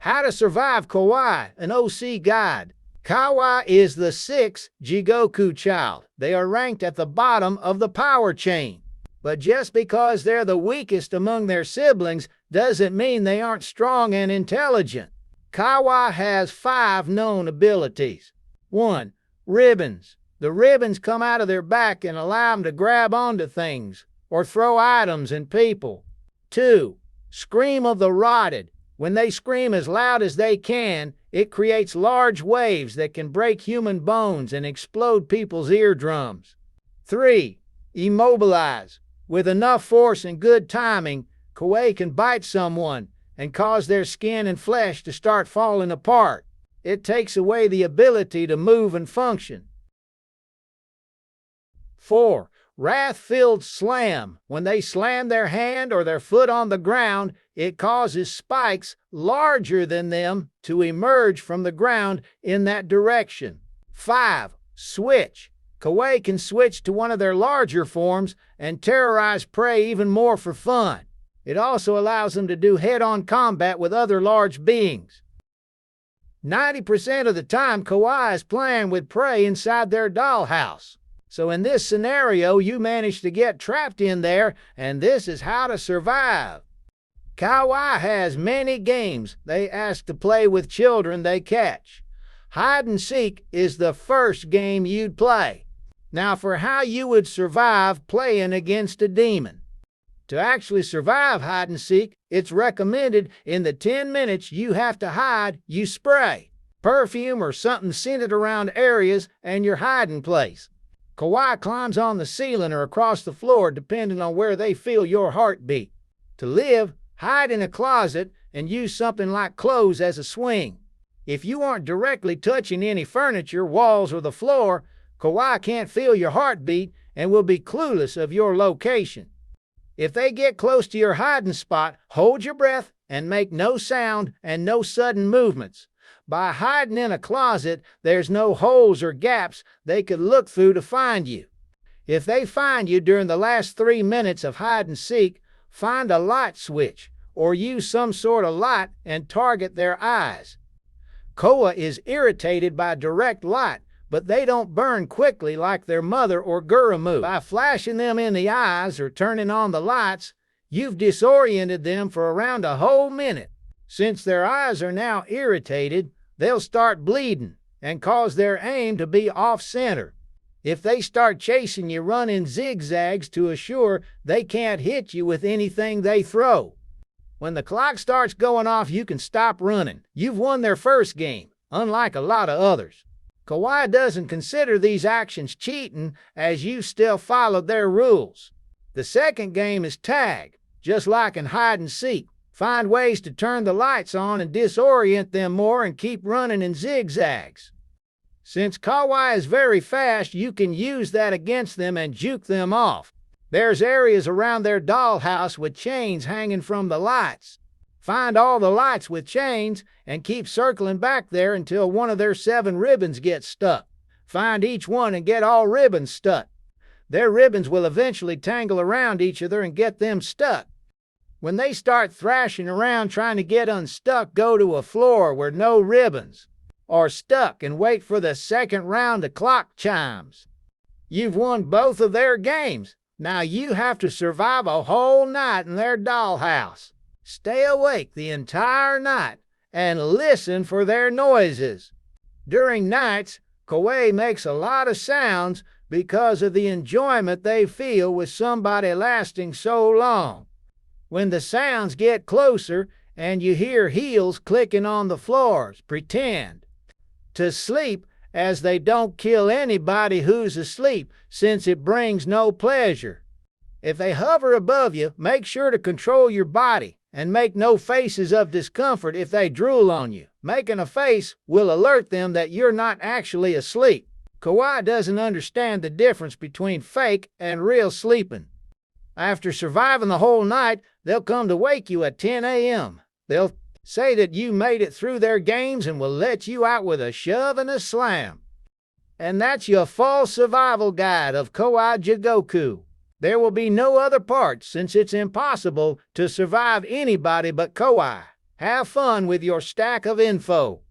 How to Survive Kowai, an OC Guide. Kowai is the sixth Jigoku child. They are ranked at the bottom of the power chain. But just because they're the weakest among their siblings doesn't mean they aren't strong and intelligent. Kowai has 5 known abilities. 1. Ribbons. The ribbons come out of their back and allow them to grab onto things or throw items and people. 2. Scream of the rotted. When they scream as loud as they can, it creates large waves that can break human bones and explode people's eardrums. 3. Immobilize. With enough force and good timing, Kowai can bite someone and cause their skin and flesh to start falling apart. It takes away the ability to move and function. 4. Wrath-filled slam. When they slam their hand or their foot on the ground, it causes spikes larger than them to emerge from the ground in that direction. 5. Switch. Kowai can switch to one of their larger forms and terrorize prey even more for fun. It also allows them to do head-on combat with other large beings. 90% of the time, Kowai is playing with prey inside their dollhouse. So in this scenario, you manage to get trapped in there, and this is how to survive. Kowai has many games they ask to play with children they catch. Hide and seek is the first game you'd play. Now for how you would survive playing against a demon. To actually survive hide and seek, it's recommended in the 10 minutes you have to hide, you spray perfume or something scented around areas and your hiding place. Kowai climbs on the ceiling or across the floor depending on where they feel your heartbeat. To live, hide in a closet and use something like clothes as a swing. If you aren't directly touching any furniture, walls, or the floor, Kowai can't feel your heartbeat and will be clueless of your location. If they get close to your hiding spot, hold your breath and make no sound and no sudden movements. By hiding in a closet, there's no holes or gaps they could look through to find you. If they find you during the last 3 minutes of hide and seek, find a light switch or use some sort of light and target their eyes. Kowai is irritated by direct light, but they don't burn quickly like their mother or Guramu. By flashing them in the eyes or turning on the lights, you've disoriented them for around a whole minute. Since their eyes are now irritated, they'll start bleeding and cause their aim to be off-center. If they start chasing you, run in zigzags to assure they can't hit you with anything they throw. When the clock starts going off, you can stop running. You've won their first game, unlike a lot of others. Kowai doesn't consider these actions cheating, as you still followed their rules. The second game is tag, just like in hide and seek. Find ways to turn the lights on and disorient them more and keep running in zigzags. Since Kowai is very fast, you can use that against them and juke them off. There's areas around their dollhouse with chains hanging from the lights. Find all the lights with chains and keep circling back there until one of their 7 ribbons gets stuck. Find each one and get all ribbons stuck. Their ribbons will eventually tangle around each other and get them stuck. When they start thrashing around trying to get unstuck, go to a floor where no ribbons are stuck and wait for the second round of clock chimes. You've won both of their games. Now you have to survive a whole night in their dollhouse. Stay awake the entire night and listen for their noises. During nights, Kowai makes a lot of sounds because of the enjoyment they feel with somebody lasting so long. When the sounds get closer and you hear heels clicking on the floors, pretend to sleep, as they don't kill anybody who's asleep, since it brings no pleasure. If they hover above you, make sure to control your body and make no faces of discomfort if they drool on you. Making a face will alert them that you're not actually asleep. Kowai doesn't understand the difference between fake and real sleeping. After surviving the whole night, they'll come to wake you at 10 a.m. They'll say that you made it through their games and will let you out with a shove and a slam. And that's your full survival guide of Kowai Jigoku. There will be no other parts, since it's impossible to survive anybody but Kowai. Have fun with your stack of info.